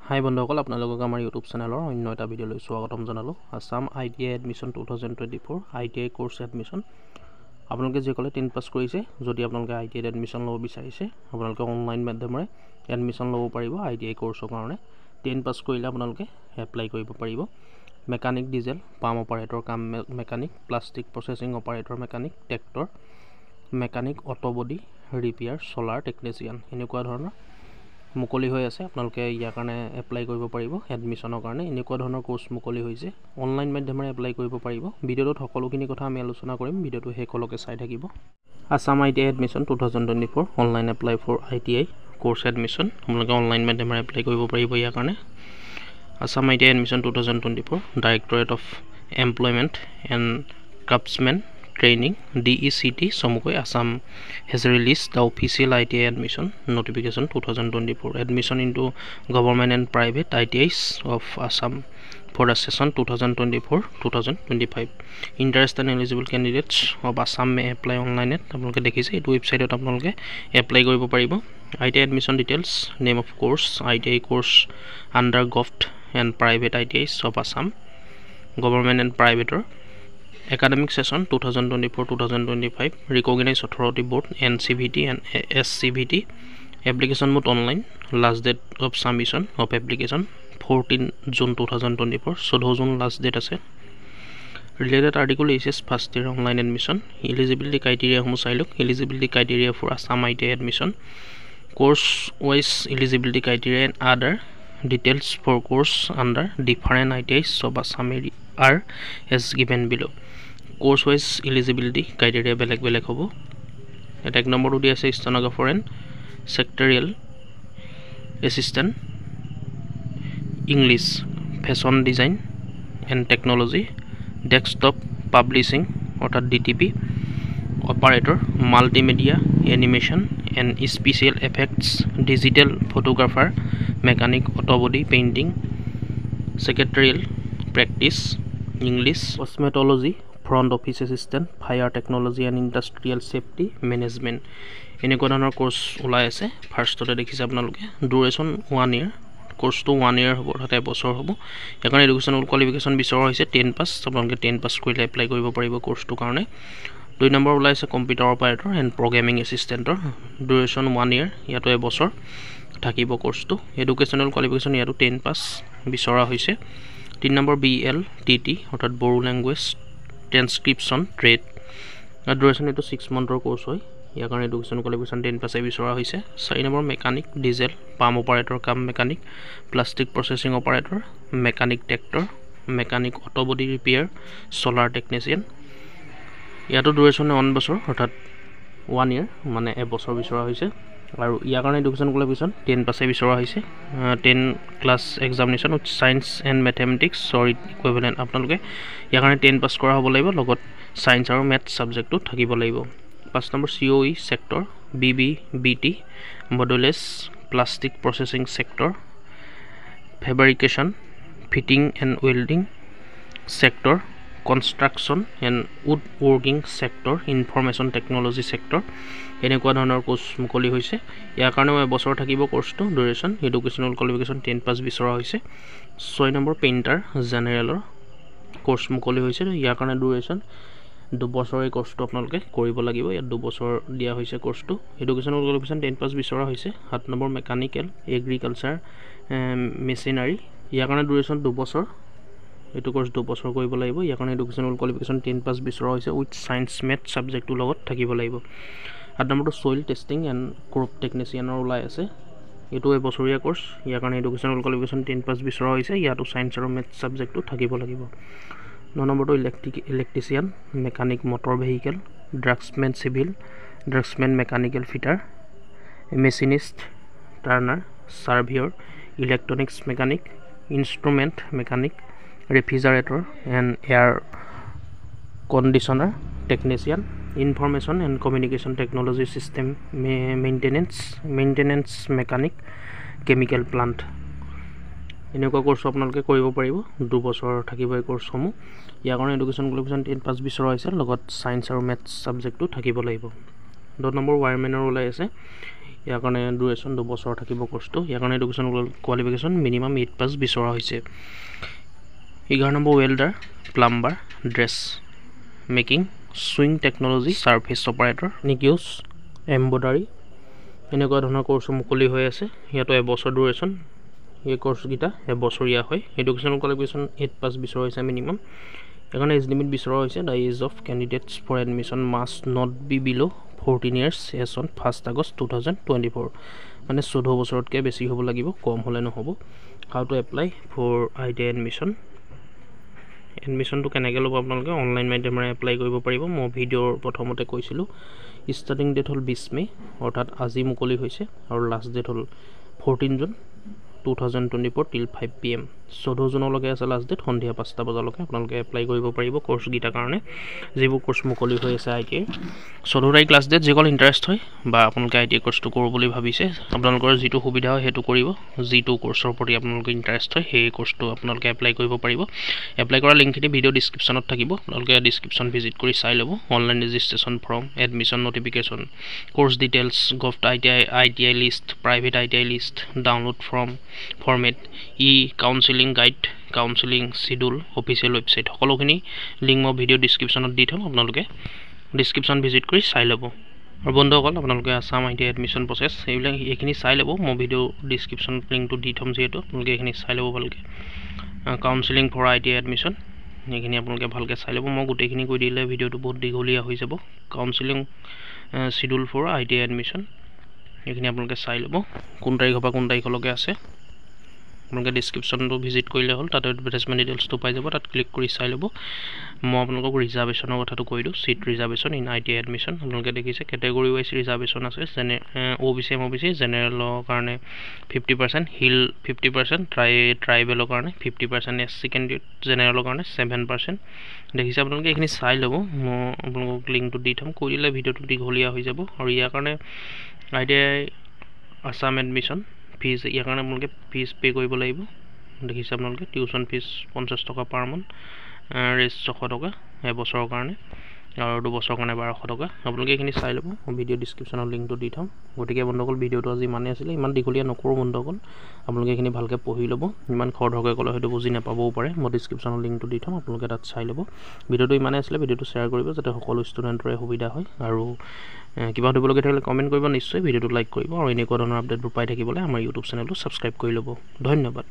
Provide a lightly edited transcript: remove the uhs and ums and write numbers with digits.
হাই বন্ধুসকল, আপোনালোকক আমাৰ ইউটিউব চেনেলৰ অন্য এটা ভিডিঅ'লৈ স্বাগতম জনালোঁ। Assam ITI admission 2024 ITI course admission. আপোনালোকে যিসকলে 10 পাছ কৰিছে, যদি আপোনালোকে ITI এডমিশ্যন ল'ব বিচাৰিছে, আপোনালোকে অনলাইন মাধ্যমেৰে এডমিশ্যন ল'ব পাৰিব। ITI কোৰ্ছৰ কাৰণে 10 পাছ কৰিলে আপোনালোকে এপ্লাই কৰিব পাৰিব। মেকানিক ডিজেল, পাম্প অপাৰেটৰ কাম mechanic, plastic processing operator mechanic, tractor mechanic, auto body repair, solar technician, এনেকুৱা ধৰণৰ মুকলি হৈ আছে। আপোনালোকে ইয়াৰ কাৰণে এপ্লাই কৰিব পাৰিব। এডমিশ্যনৰ কাৰণে এনেকুৱা ধৰণৰ কোৰ্ছ মুকলি হৈছে, অনলাইন মাধ্যমেৰে এপ্লাই কৰিব পাৰিব। ভিডিঅ'টোত সকলোখিনি কথা আমি আলোচনা কৰিম, ভিডিঅ'টো শেষলৈকে চাই থাকিব। Assam ITI admission 2024 online apply for ITI course admission. আপোনালোকে অনলাইন মাধ্যমেৰে এপ্লাই কৰিব পাৰিব ইয়াৰ কাৰণে। Assam ITI admission 2024 directorate of employment and craftsmen training DECT চমুকৈ Assam has released the official ITI admission notification 2024 admission into government and private ITIs of Assam for the session 2024-2025. Interested and eligible candidates of Assam may apply online at আপোনালোকে দেখিছে এইটো ৱেবছাইটত আপোনালোকে apply কৰিব পাৰিব। ITI admission details, name of course, ITI course under GOVT and private ITIs of Assam, government and private Academic session 2024-2025 recognized authority board NCVT and SCVT. Application mode online. Last date of submission of application 14 June 2024. 14 June last date আছে। Related article is first year online admission. Eligibility criteria homo silok. Eligibility criteria for Assam ITI admission. Course wise eligibility criteria and other details for course under different ITIs of Assam are as given below. Course wise eligibility criteria বেলেগ হ'ব। এটা এক নম্বৰটো দি আছে stenographer and secretarial assistant, English, fashion design and technology, desktop publishing অৰ্থাৎ DTP, operator, multimedia, animation and special effects, digital photographer, mechanic, auto body painting, secretarial practice, English, cosmetology, front office assistant, fire technology and industrial safety management, এনেকুৱা ধৰণৰ course ওলাই আছে। ফাৰ্ষ্টতে দেখিছে আপোনালোকে duration 1 year, কোৰ্ছটো 1 year হ'ব, অৰ্থাৎ এবছৰ হ'ব। সেইকাৰণে এডুকেশ্যনেল কোৱালিফিকেশ্যন বিচৰা হৈছে 10 পাছ। আপোনালোকে 10 পাছ কৰিলে এপ্লাই কৰিব পাৰিব কোৰ্ছটোৰ কাৰণে। 2 নম্বৰ ওলাইছে কম্পিউটাৰ অপাৰেটৰ এণ্ড প্ৰগ্ৰেমিং এছিষ্টেণ্টৰ, ডিউৰেশ্যন 1 year, ইয়াতো এবছৰ থাকিব কোৰ্ছটো। এডুকেশ্যনেল কোৱালিফিকেশ্যন ইয়াতো 10 পাছ বিচৰা হৈছে। 3 নম্বৰ BLTT অৰ্থাৎ বড়ো লেংগুৱেজ ট্ৰেন্সক্ৰিপশ্যন ট্ৰেড, ডিউৰেশ্যন এইটো 6 monthৰ কোৰ্ছ হয়। ইয়াৰ কাৰণে এডুকেশ্যন কোৱালিফিকেশ্যন 10 পাছে বিচৰা হৈছে। 4 number mechanic diesel, pump operator কাম mechanic, plastic processing operator, mechanic tractor, mechanic auto body repair, solar technician, ইয়াতো ডিউৰেশ্যন 1 বছৰ অৰ্থাৎ 1 year মানে এবছৰ বিচৰা হৈছে। আৰু ইয়াৰ কাৰণে এডুকেশ্যন কোৱালিফিকেশ্যন 10 পাছে বিচৰা হৈছে। 10 class examination with science and mathematics or equivalent, আপোনালোকে ইয়াৰ কাৰণে 10 পাছ কৰা হ'ব লাগিব, লগত ছায়েন্স আৰু মেথছ ছাবজেক্টটো থাকিব লাগিব। 5 number COE sector, BBBT modules, plastic processing sector, fabrication, fitting and welding sector, construction and wood working sector, information technology sector, এনেকুৱা ধৰণৰ কোৰ্ছ মুকলি হৈছে। ইয়াৰ কাৰণেও এবছৰ থাকিব কোৰ্ছটো ডিউৰেশ্যন। এডুকেশ্যনেল কোৱালিফিকেশ্যন 10 পাছ বিচৰা হৈছে। 6 নম্বৰ পেইণ্টাৰ জেনেৰেলৰ কোৰ্ছ মুকলি হৈছে। ইয়াৰ কাৰণে ডিউৰেশ্যন 2 বছৰ এই কোৰ্ছটো আপোনালোকে কৰিব লাগিব। ইয়াত 2 বছৰ দিয়া হৈছে কোৰ্ছটো। এডুকেশ্যনেল কোৱালিফিকেশ্যন 10 পাছ বিচৰা হৈছে। 7 নম্বৰ মেকানিকেল এগ্ৰিকালচাৰ মেচিনাৰী, ইয়াৰ কাৰণে ডিউৰেশ্যন 2 বছৰ, এইটো কোৰ্ছ 2 বছৰ কৰিব লাগিব। ইয়াৰ কাৰণে এডুকেশ্যনেল কোৱালিফিকেশ্যন 10 পাছ বিচৰা হৈছে উইথ ছায়েন্স মেথছ ছাবজেক্টটোৰ লগত থাকিব লাগিব। 8 নম্বৰটো ছইল টেষ্টিং এণ্ড ক্ৰপ টেকনিচিয়ানৰ ওলাই আছে, এইটো এবছৰীয়া কোৰ্ছ। ইয়াৰ কাৰণে এডুকেশ্যনেল কোৱালিফিকেশ্যন 10 পাছ বিচৰা হৈছে। ইয়াতো ছায়েন্স আৰু মেথছ ছাবজেক্টটো থাকিব লাগিব। 9 নম্বৰটো electrician, mechanic motor vehicle, draughtsman civil, draughtsman mechanical fitter, machinist turner, surveyor, electronics mechanic, instrument mechanic, refrigerator and air conditioner technician, information and communication technology system maintenance mechanic, chemical plant, এনেকুৱা course আপোনালোকে কৰিব পাৰিব। 2 বছৰ থাকিব এই কোৰ্ছসমূহ। ইয়াৰ কাৰণে education qualification 10 pass বিচৰা হৈছে, লগত ছায়েন্স আৰু মেথছ ছাবজেক্টটো থাকিব লাগিব। 10 নম্বৰ ৱায়াৰমেনৰ ওলাই আছে, ইয়াৰ কাৰণে ডিউৰেশ্যন 2 বছৰ থাকিব কোৰ্সটো ইয়াৰ কাৰণে এডুকেশ্যন কোৱালিফিকেশ্যন মিনিমাম 8 পাস বিচৰা হৈছে 11 number welder plumber dress making sewing technology surface operator নিকিউজ এমব্ৰইডাৰী এনেকুৱা ধৰণৰ কোৰ্স মুকলি হৈ আছে ইয়াতো এবছৰ ডিউৰেশ্যন এই কোৰ্স গিটা এবছৰীয়া হয় এডুকেশ্যন কোৱালিফিকেশ্যন 8 পাস বিচৰা হৈছে মিনিমাম এখানে এজ লিমিট বিচৰা হৈছে the age of candidates for admission must not be below 14 years as on 1st August 2024 মানে 14 বছৰতকৈ বেছি হ'ব লাগিব কম হলে নহব how to apply for ITI admission তো কেনেকৈ ল'ব আপোনালোকে অনলাইন মাধ্যমেৰে এপ্লাই কৰিব পাৰিব মই ভিডিঅ'ৰ প্ৰথমতে কৈছিলো ষ্টাৰ্টিং ডেট হ'ল 20 মে অৰ্থাৎ আজি মুকলি হৈছে আৰু লাষ্ট ডেট হ'ল 14 জুন 2024 till 5 PM 14 জুনলৈকে আছে লাষ্ট ডেট সন্ধিয়া 5টা বজালৈকে আপোনালোকে এপ্লাই কৰিব পাৰিব কোৰ্স গিটাৰ কাৰণে যিবোৰ কোৰ্স মুকলি হৈ আছে আইটিআই 14 তাৰিখ লাষ্ট ডেট যিকল ইন্টাৰেষ্ট হয় বা আপোনালোকে আইটিআই কোৰ্সটো কৰিব বুলি ভাবিছে আপোনালোকৰ যেটো সুবিধা হয় হেতু কৰিব যেটো কোৰ্সৰ প্ৰতি আপোনালোকৰ ইন্টাৰেষ্ট হয় সেই কোৰ্সটো আপোনালোকে এপ্লাই কৰিব পাৰিব এপ্লাই কৰা লিংকখিনি ভিডিও ডেসক্ৰিপচনত থাকিব আপোনালোকে ডেসক্ৰিপচন ভিজিট কৰি চাই ল'ব online registration form admission notification course details govt ITI list private ITI list download format counselling guide counselling schedule official website সকলোখিনি লিংক মই ভিডিও ডেসক্ৰিপচনত দি থম আপোনালোকে ডেসক্ৰিপচন ভিজিট কৰি চাই ল'ব আৰু বন্ধুসকল আপোনালোকে আসাম আইটিআই এডমিশন প্ৰসেস এইখিনি চাই ল'ব মই ভিডিও ডেসক্ৰিপচনত লিংকটো দি থম যেহেতু আপোনালোকে এইখিনি চাই ল'ব ভালকে কাউন্সেলিং ফৰ আইটিআই এডমিশন এইখিনি আপোনালোকে ভালকে চাই ল'ব মই গোটেইখিনি কৈ দিলে ভিডিওটো বহুত দীঘলীয়া হৈ যাব counselling schedule for ITI admission এইখিনি আপোনালোকে চাই ল'ব কোন তাৰিখৰ পৰা কোন তাৰিখলৈকে আছে আপোনালোকে ডেসক্ৰিপচনটো ভিজিট কৰিলে হ'ল তাতে এডভাৰটাইজমেন্ট ডিটেইলছটো পাই যাব তাত ক্লিক কৰি চাই ল'ব মই আপোনালোকক ৰিজাৰ্ভেশনৰ কথাটো কৈ দিওঁ seat reservation in ITI admission আপোনালোকে দেখিছে ক্যাটাগৰি ওয়াইজ ৰিজাৰ্ভেশন আছে যেনে ওবিসি এমওবিসি জেনাৰেলৰ কাৰণে 50% হিল 50% ট্ৰাইবেলৰ কাৰণে 50% এসসি ক্যান্ডিডেট জেনাৰেলৰ কাৰণে 7% দেখিছে আপোনালোকে এইখিনি চাই ল'ব মই আপোনালোকক লিংকটো দি থম কৈ দিলে ভিডিওটো দীঘলীয়া হৈ যাব আৰু ইয়াৰ কাৰণে আইটিআই আসাম এডমিশন ফিজ ইয়াৰ কাৰণে আপোনালোকে ফিজ পে কৰিব লাগিব দেখিছে আপোনালোকে টিউশন ফিজ 50 টকা পাৰ মান্থ ৰেষ্ট 600 টকা এবছৰৰ কাৰণে আৰু 2 বছৰৰ কাৰণে 1200 টকা আপোনালোকে এইখিনি চাই ল'ব ভিডিও ডেসক্ৰিপচনৰ লিংকটো দি থম গতিকে বন্ধুসকল ভিডিওটো আজি মানে আছিল ইমান দীঘলীয়া নকৰো বন্ধুসকল আপোনালোকে এইখিনি ভালকে পঢ়ি ল'ব ইমান খৰধৰকৈ ক'লে হয়তো বুজি নাপাবও পাৰে মই ডেসক্ৰিপচনৰ লিংকটো দি থম আপোনালোকে তাত চাই ল'ব ভিডিওটো ইমানে আছিল ভিডিওটো শ্বেয়াৰ কৰিব যাতে সকলো ষ্টুডেণ্টৰে সুবিধা হয় আৰু কিবা দিবলগীয়া থাকিলে কমেন্ট কৰিব নিশ্চয় ভিডিওটো লাইক কৰিব আৰু এনেকুৱা ধৰণৰ আপডেটবোৰ পাই থাকিবলৈ আমাৰ ইউটিউব চেনেলটো সাবস্ক্ৰাইব কৰি ল'ব ধন্যবাদ